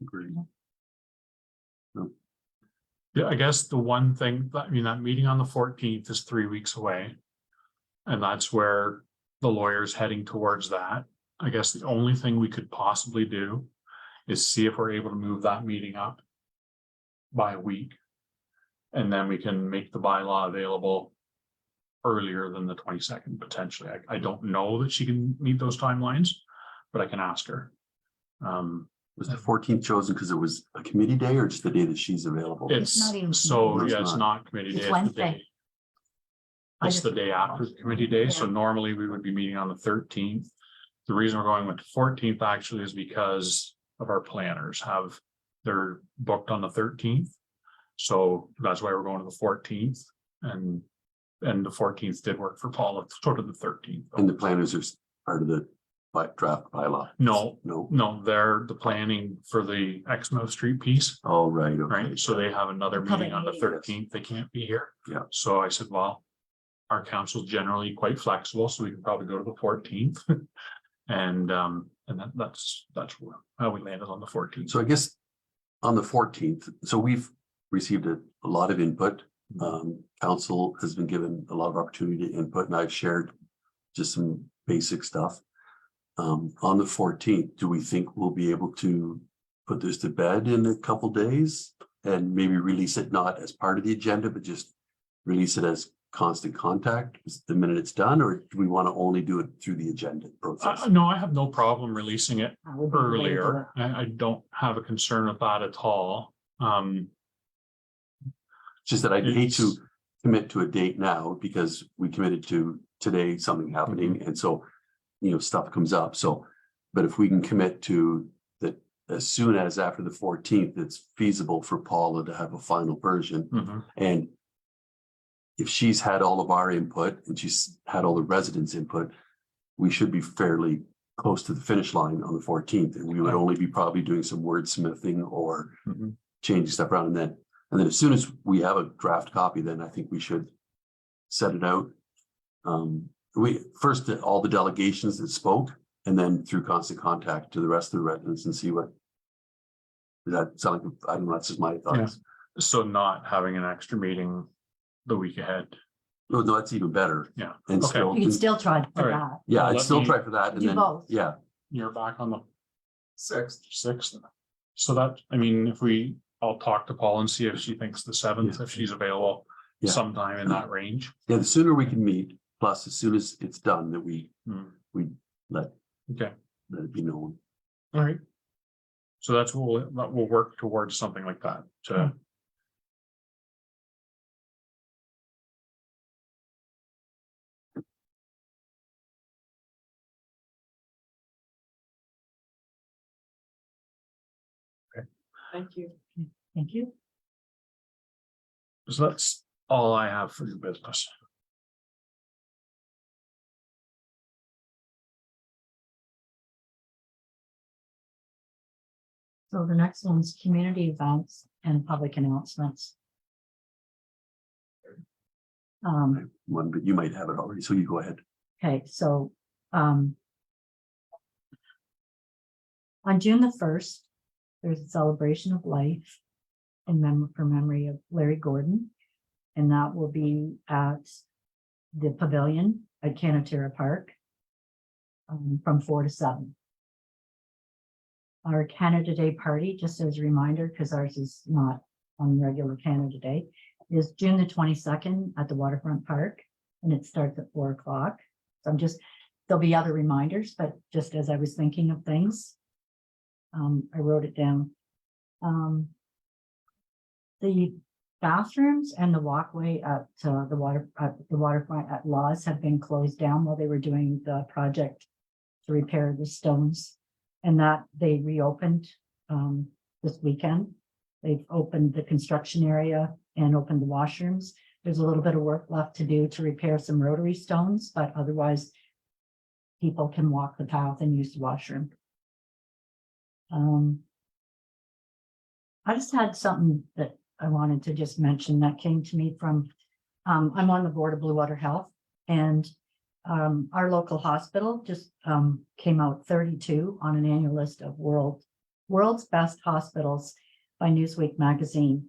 Speaker 4: Agreed.
Speaker 1: Yeah, I guess the one thing, that meeting on the 14th is 3 weeks away. And that's where the lawyer's heading towards that. I guess the only thing we could possibly do is see if we're able to move that meeting up by a week. And then we can make the bylaw available earlier than the 22nd potentially. I don't know that she can meet those timelines, but I can ask her.
Speaker 4: Was the 14th chosen because it was a committee day or just the day that she's available?
Speaker 2: It's not even
Speaker 1: So,
Speaker 4: committee.
Speaker 1: yeah, it's not committee
Speaker 2: It's
Speaker 1: day. the
Speaker 2: Wednesday.
Speaker 1: day.
Speaker 2: I
Speaker 1: It's
Speaker 2: just-
Speaker 1: the day after the committee day, so
Speaker 2: Yeah.
Speaker 1: normally we would be meeting on the 13th. The reason we're going with the 14th actually is because of our planners they're booked on the 13th. So that's why we're going to the 14th, and the 14th did work for Paula, sort of the 13th.
Speaker 4: And the planners are part of the draft bylaw?
Speaker 1: No,
Speaker 4: No,
Speaker 1: they're the planning for the Exmouth Street piece.
Speaker 4: oh, right, okay.
Speaker 1: Right, so they have another
Speaker 2: The public
Speaker 1: meeting on the
Speaker 2: meeting.
Speaker 1: 13th, they can't be here.
Speaker 4: Yeah.
Speaker 1: So I said, well, our council's generally quite flexible, so we can probably go to the 14th. And that's how we landed on the 14th.
Speaker 4: So I guess on the 14th, so we've received a lot of input. Council has been given a lot of opportunity to input, and I've shared just some basic stuff. On the 14th, do we think we'll be able to put this to bed in a couple days and maybe release it not as part of the agenda, but just release it as constant contact the minute it's done, or do we want to only do it through the agenda process?
Speaker 1: No, I have no problem releasing it
Speaker 2: I would be the way to do it.
Speaker 1: earlier. I don't have a concern with that at all.
Speaker 4: Just that I'd hate to
Speaker 1: It's-
Speaker 4: commit to a date now because we committed to today something happening, and so, stuff comes up, so. But if we can commit to that as soon as after the 14th, it's feasible for Paula to have a final version.
Speaker 1: Mhm.
Speaker 4: And if she's had all of our input and she's had all the residents' input, we should be fairly close to the finish line on the 14th. And we would only be probably doing some wordsmithing or
Speaker 1: Mhm.
Speaker 4: changing stuff around. And then as soon as we have a draft copy, then I think we should set it out. We first, all the delegations that spoke, and then through constant contact to the rest of the residents and see what. Does that sound like, I don't know, that's just my thoughts.
Speaker 1: So not having an extra meeting the week ahead.
Speaker 4: No, that's even better.
Speaker 1: Yeah.
Speaker 4: And
Speaker 1: Okay.
Speaker 4: still,
Speaker 2: You can still try for
Speaker 1: All right.
Speaker 2: that.
Speaker 4: yeah, I'd
Speaker 1: Let
Speaker 4: still
Speaker 1: me
Speaker 4: try for that and
Speaker 2: do
Speaker 4: then,
Speaker 2: both.
Speaker 4: yeah,
Speaker 1: You're back on the
Speaker 3: 6th.
Speaker 1: So that, I'll talk to Paul and see if she thinks the 7th, if she's available
Speaker 4: Yeah.
Speaker 1: sometime in that range.
Speaker 4: yeah, the sooner we can meet, plus as soon as it's done, that we let
Speaker 1: Okay,
Speaker 4: it be known.
Speaker 1: all right. So that we'll work towards something like that to.
Speaker 8: Thank you.
Speaker 2: Thank you.
Speaker 1: So that's all I have for your business.
Speaker 2: So the next one's community events and public announcements.
Speaker 4: One, but you might have it already, so you go ahead.
Speaker 2: Okay, so, on June the 1st, there's a celebration of life for memory of Larry Gordon. And that will be at the pavilion at Canatera Park from 4 to 7. Our Canada Day party, just as a reminder, because ours is not on regular Canada Day, is June the 22nd at the Waterfront Park, and it starts at 4 o'clock. So there'll be other reminders, but just as I was thinking of things, I wrote it down. The bathrooms and the walkway at the waterfront at Laws have been closed down while they were doing the project to repair the stones, and that they reopened this weekend. They've opened the construction area and opened the washrooms. There's a little bit of work left to do to repair some rotary stones, but otherwise people can walk the path and use the washroom. I just had something that I wanted to just mention that came to me from, I'm on the board of Blue Water Health, and our local hospital just came out 32 on an annual list of world's best hospitals by Newsweek magazine.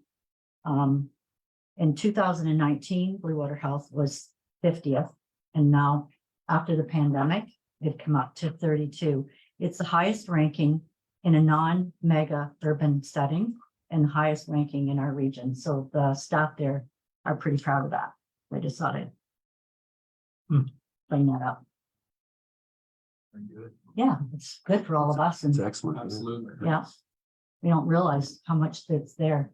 Speaker 2: In 2019, Blue Water Health was 50th, and now after the pandemic, they've come up to 32. It's the highest ranking in a non-mega urban setting, and highest ranking in our region. So the staff there are pretty proud of that. They just thought I'd bring that up. Yeah, it's good for all of us and
Speaker 4: It's excellent. yeah.
Speaker 3: Absolutely.
Speaker 2: yeah, we don't realize how much that's there.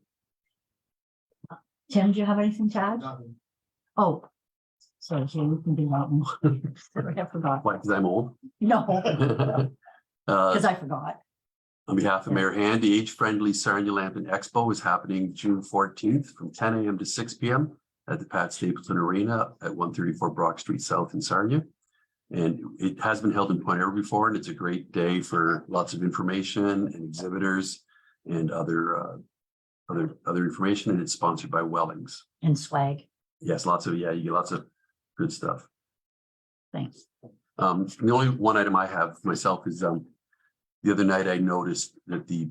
Speaker 2: Tim, do you have anything to add?
Speaker 3: Nothing.
Speaker 2: Oh, sorry, Jane, you can do that one. Sorry, I forgot.
Speaker 4: Why, because I'm old?
Speaker 2: No,
Speaker 4: Uh,
Speaker 2: because I forgot.
Speaker 4: On behalf of Mayor Hand, the Age-Friendly Sarnia Lantern Expo is happening June 14th from 10 a.m. to 6 p.m. at the Pat Stapleton Arena at 134 Brock Street South in Sarnia. And it has been held in Point Edward before, and it's a great day for lots of information and exhibitors and other information, and it's sponsored by Wellings.
Speaker 2: And swag,
Speaker 4: Yes, you get lots of good stuff.
Speaker 2: thanks.
Speaker 4: The only one item I have myself is, the other night I noticed that the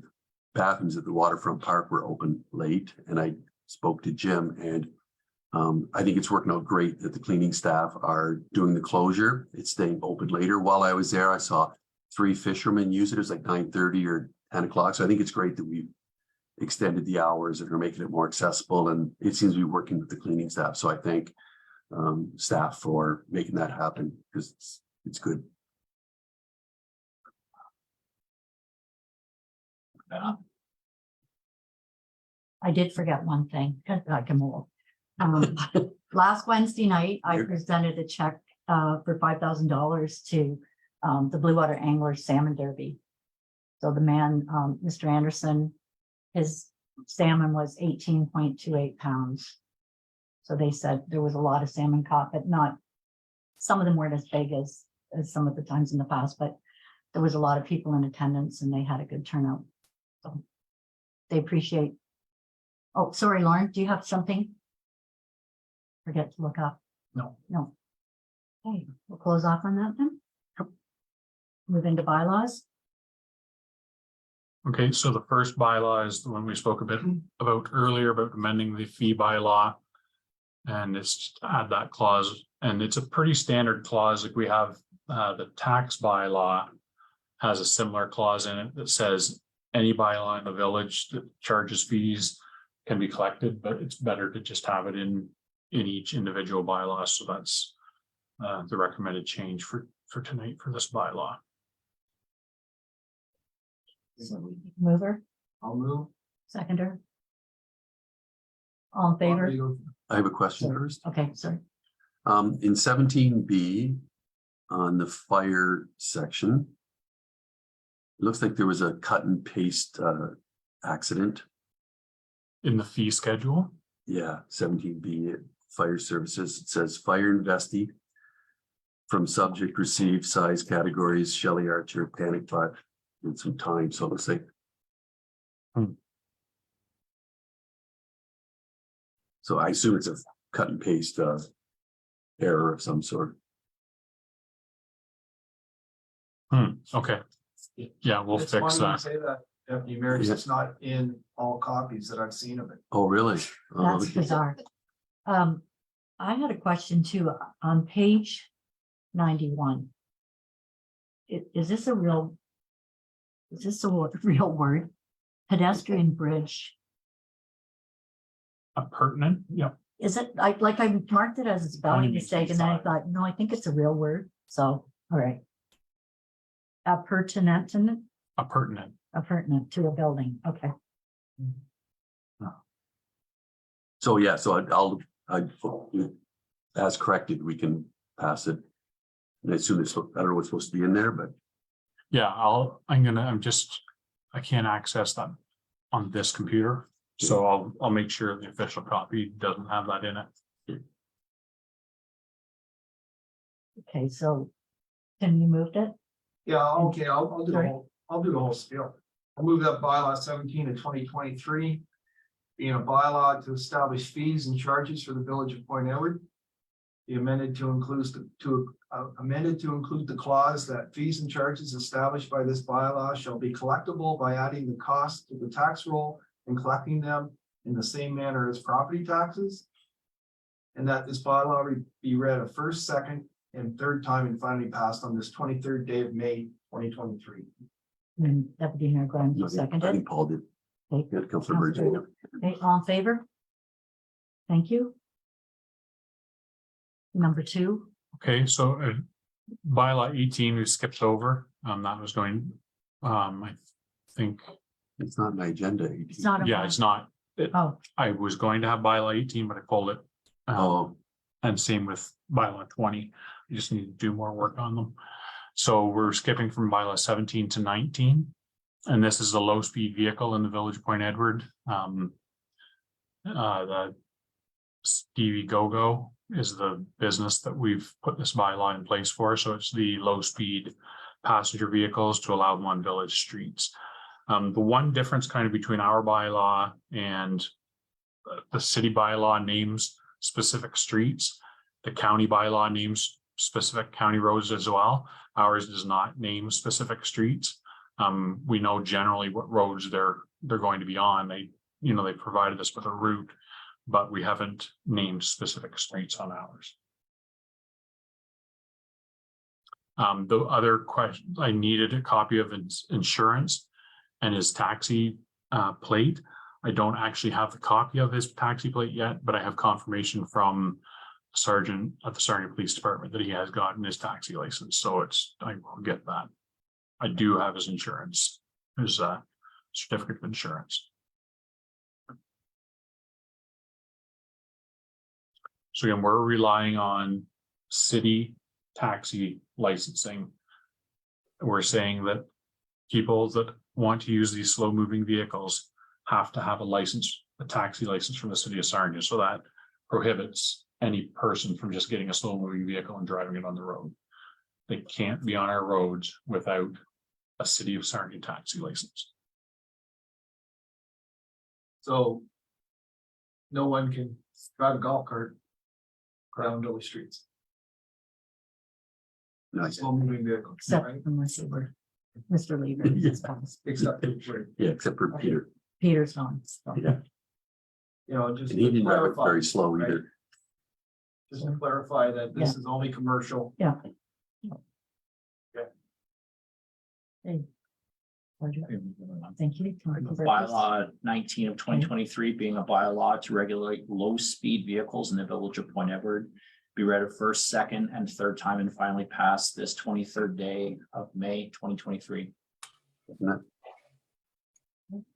Speaker 4: bathrooms at the waterfront park were open late, and I spoke to Jim, and I think it's working out great that the cleaning staff are doing the closure. It's staying open later. While I was there, I saw 3 fishermen use it. It was like 9:30 or 10 o'clock. So I think it's great that we've extended the hours and are making it more accessible, and it seems to be working with the cleaning staff. So I thank staff for making that happen, because it's good.
Speaker 2: I did forget one thing, 'cause I can move. Last Wednesday night, I presented a check for $5,000 to the Blue Water Anglers Salmon Derby. So the man, Mr. Anderson, his salmon was 18.28 pounds. So they said there was a lot of salmon caught, but not, some of them weren't as big as some of the times in the past, but there was a lot of people in attendance and they had a good turnout. So they appreciate. Oh, sorry, Lauren, do you have something? Forget to look up.
Speaker 1: No.
Speaker 2: No. Okay, we'll close off on that then. Move into bylaws.
Speaker 1: Okay, so the first bylaw is the one we spoke a bit about earlier, about amending the fee bylaw. And it's just to add that clause, and it's a pretty standard clause, like we have the tax bylaw has a similar clause in it that says any bylaw in the village that charges fees can be collected, but it's better to just have it in each individual bylaw. So that's the recommended change for tonight for this bylaw.
Speaker 2: Mover,
Speaker 3: I'll move.
Speaker 2: seconder. All in favor?
Speaker 4: I have a question
Speaker 2: Sorry.
Speaker 4: first.
Speaker 2: Okay, sorry.
Speaker 4: In 17B, on the fire section, it looks like there was a cut and paste accident.
Speaker 1: In the fee schedule,
Speaker 4: Yeah, 17B, fire services, it says fire investee from subject received size categories, Shelley Archer, Panic Bot, and some time, so it looks like. So I assume it's a cut and paste error of some sort.
Speaker 1: okay. Yeah, we'll
Speaker 3: It's
Speaker 1: fix
Speaker 3: funny you
Speaker 1: that.
Speaker 3: say that, Deputy Mayor, 'cause it's not in all copies that I've seen of it.
Speaker 4: Oh, really? Oh,
Speaker 2: That's
Speaker 4: okay.
Speaker 2: bizarre. I had a question too, on page 91. Is this a real? Is this a real word? Pedestrian bridge,
Speaker 1: Pertinent, yeah.
Speaker 2: is it, I marked it as a spelling mistake and then I thought, no, I think it's a real word, so, all right. Appurtenant to a building, okay.
Speaker 4: So, yeah, so as corrected, we can pass it. And I assume it's, I don't know what's supposed to be in there, but
Speaker 1: Yeah, I can't access that on this computer. So I'll make sure the official copy doesn't have that in it.
Speaker 2: Okay, so Tim, you moved it?
Speaker 3: Yeah, okay, I'll do the
Speaker 2: Sorry.
Speaker 3: I'll do the whole spiel. I'll move that bylaw 17 of 2023. Being a bylaw to establish fees and charges for the village of Point Edward. Be amended to include the clause that fees and charges established by this bylaw shall be collectible by adding the cost to the tax roll and collecting them in the same manner as property taxes. And that this bylaw be read a first, second, and third time and finally passed on this 23rd day of May, 2023.
Speaker 2: And Deputy Mayor Glenn
Speaker 4: I
Speaker 2: seconded.
Speaker 4: think Paul did. Good, Councilor Virgin.
Speaker 2: Okay, all in favor? Thank you. Number 2,
Speaker 1: Okay, so bylaw 18, we skipped over. That was going, I think,
Speaker 4: It's not my agenda.
Speaker 2: it's not.
Speaker 1: yeah, it's not.
Speaker 2: Oh,
Speaker 1: I was going to have bylaw 18, but I pulled it.
Speaker 4: Oh,
Speaker 1: And same with bylaw 20. We just need to do more work on them. So we're skipping from bylaw 17 to 19. And this is a low-speed vehicle in the Village of Point Edward. The Stevie Go-Go is the business that we've put this bylaw in place for. So it's the low-speed passenger vehicles to allow them on village streets. The one difference kind of between our bylaw and the city bylaw names specific streets. The county bylaw names specific county roads as well. Ours does not name specific streets. We know generally what roads they're going to be on. They provided us with a route, but we haven't named specific streets on ours. The other question, I needed a copy of insurance and his taxi plate. I don't actually have the copy of his taxi plate yet, but I have confirmation from a sergeant at the Sarnia Police Department that he has gotten his taxi license. So I will get that. I do have his insurance, his certificate of insurance. So again, we're relying on city taxi licensing. We're saying that people that want to use these slow moving vehicles have to have a license, a taxi license from the city of Sarnia. So that prohibits any person from just getting a slow moving vehicle and driving it on the road. They can't be on our roads without a city of Sarnia taxi license.
Speaker 3: So no one can drive a golf cart around village streets.
Speaker 4: nice.
Speaker 3: Slow moving vehicle,
Speaker 2: except
Speaker 3: right?
Speaker 2: unless it were Mr. Lever.
Speaker 3: Except, for,
Speaker 4: Yeah, except for Peter.
Speaker 2: Peter's on. So.
Speaker 4: Yeah.
Speaker 3: just
Speaker 4: And he
Speaker 3: to
Speaker 4: didn't drive it
Speaker 3: clarify,
Speaker 4: very slow
Speaker 3: right?
Speaker 4: either.
Speaker 3: Just to clarify that this is only commercial.
Speaker 2: Yeah.
Speaker 3: Okay.
Speaker 2: Thank you.
Speaker 5: Bylaw 19 of 2023 being a bylaw to regulate low-speed vehicles in the Village of Point Edward. Be read a first, second, and third time and finally passed this 23rd day of May 2023.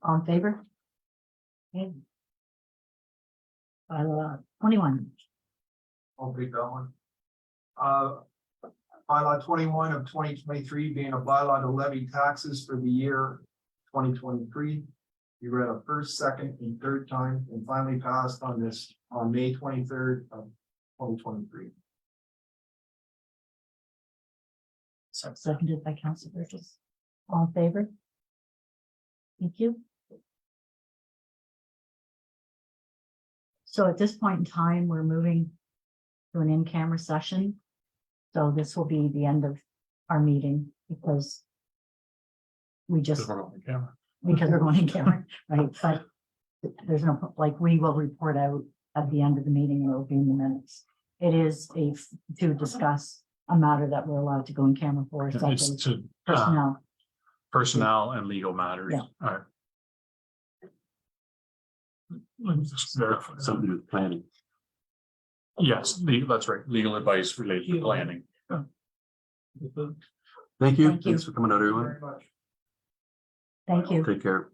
Speaker 2: All in favor? Okay. Bylaw 21.
Speaker 3: I'll take that one. Bylaw 21 of 2023 being a bylaw to levy taxes for the year 2023. You read a first, second, and third time and finally passed on May 23rd of 2023.
Speaker 2: Seconded by Council Burgess. All in favor? Thank you. So at this point in time, we're moving to an in-camera session. So this will be the end of our meeting because we just, because we're going in camera, right? But there's no, like, we will report out at the end of the meeting, it will be in the minutes. It is to discuss a matter that we're allowed to go in camera for, such
Speaker 1: It's
Speaker 2: as
Speaker 1: to personnel and legal matters.
Speaker 2: Yeah.
Speaker 1: All right. Let me just verify.
Speaker 4: Something to do with planning.
Speaker 1: Yes, that's right. Legal advice related to planning.
Speaker 4: Thank you.
Speaker 2: Thank you.
Speaker 4: Thanks for coming out, everyone.
Speaker 3: Very much.
Speaker 2: Thank you.
Speaker 4: Take care.